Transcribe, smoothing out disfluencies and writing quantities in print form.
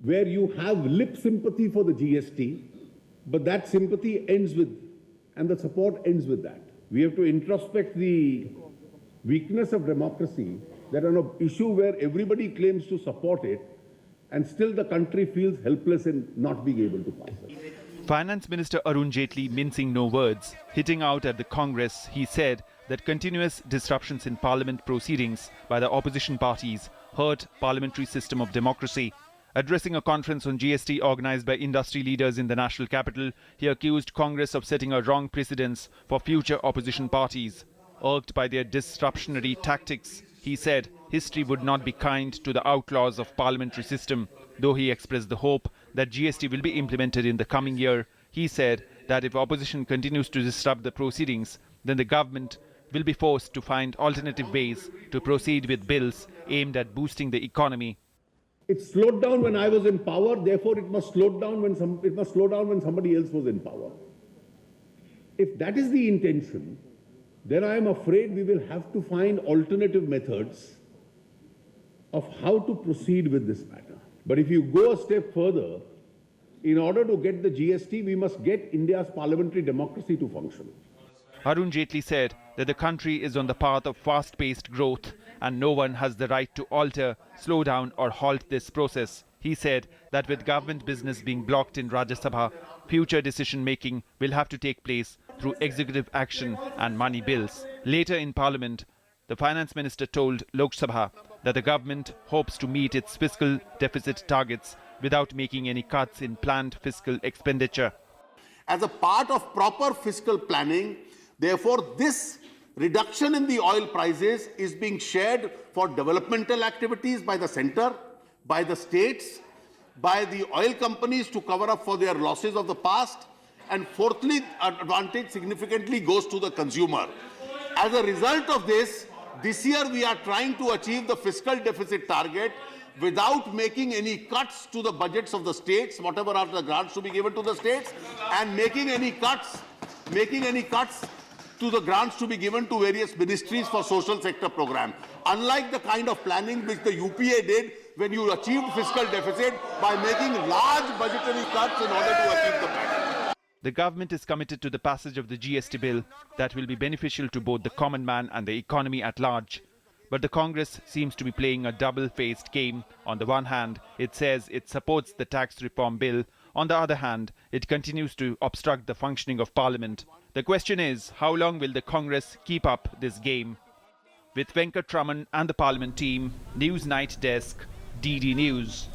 where you have lip sympathy for the GST, but that sympathy ends with, and the support ends with that. We have to introspect the weakness of democracy, that on an issue where everybody claims to support it, and still the country feels helpless in not being able to pass it. Finance Minister Arun Jaitley mincing no words. Hitting out at the Congress, he said that continuous disruptions in Parliament proceedings by the opposition parties hurt parliamentary system of democracy. Addressing a conference on GST organised by industry leaders in the national capital, he accused Congress of setting a wrong precedence for future opposition parties. Irked by their disruptionary tactics, he said history would not be kind to the outlaws of parliamentary system. Though he expressed the hope that GST will be implemented in the coming year, he said that if opposition continues to disrupt the proceedings, then the government will be forced to find alternative ways to proceed with bills aimed at boosting the economy. It slowed down when I was in power, therefore it must slow down when somebody else was in power. If that is the intention, then I am afraid we will have to find alternative methods of how to proceed with this matter. But if you go a step further, in order to get the GST, we must get India's parliamentary democracy to function. Arun Jaitley said that the country is on the path of fast-paced growth and no one has the right to alter, slow down or halt this process. He said that with government business being blocked in Rajya Sabha, future decision-making will have to take place through executive action and money bills. Later in Parliament, the Finance Minister told Lok Sabha that the government hopes to meet its fiscal deficit targets without making any cuts in planned fiscal expenditure. As a part of proper fiscal planning, therefore, this reduction in the oil prices is being shared for developmental activities by the centre, by the states, by the oil companies to cover up for their losses of the past, and fourthly, advantage significantly goes to the consumer. As a result of this year we are trying to achieve the fiscal deficit target without making any cuts to the budgets of the states, whatever are the grants to be given to the states, and making any cuts to the grants to be given to various ministries for social sector program. Unlike the kind of planning which the UPA did when you achieved fiscal deficit by making large budgetary cuts in order to achieve the plan. The government is committed to the passage of the GST bill that will be beneficial to both the common man and the economy at large. But the Congress seems to be playing a double-faced game. On the one hand, it says it supports the tax reform bill. On the other hand, it continues to obstruct the functioning of Parliament. The question is, how long will the Congress keep up this game? With Venkat Raman and the Parliament team, News Night Desk, DD News.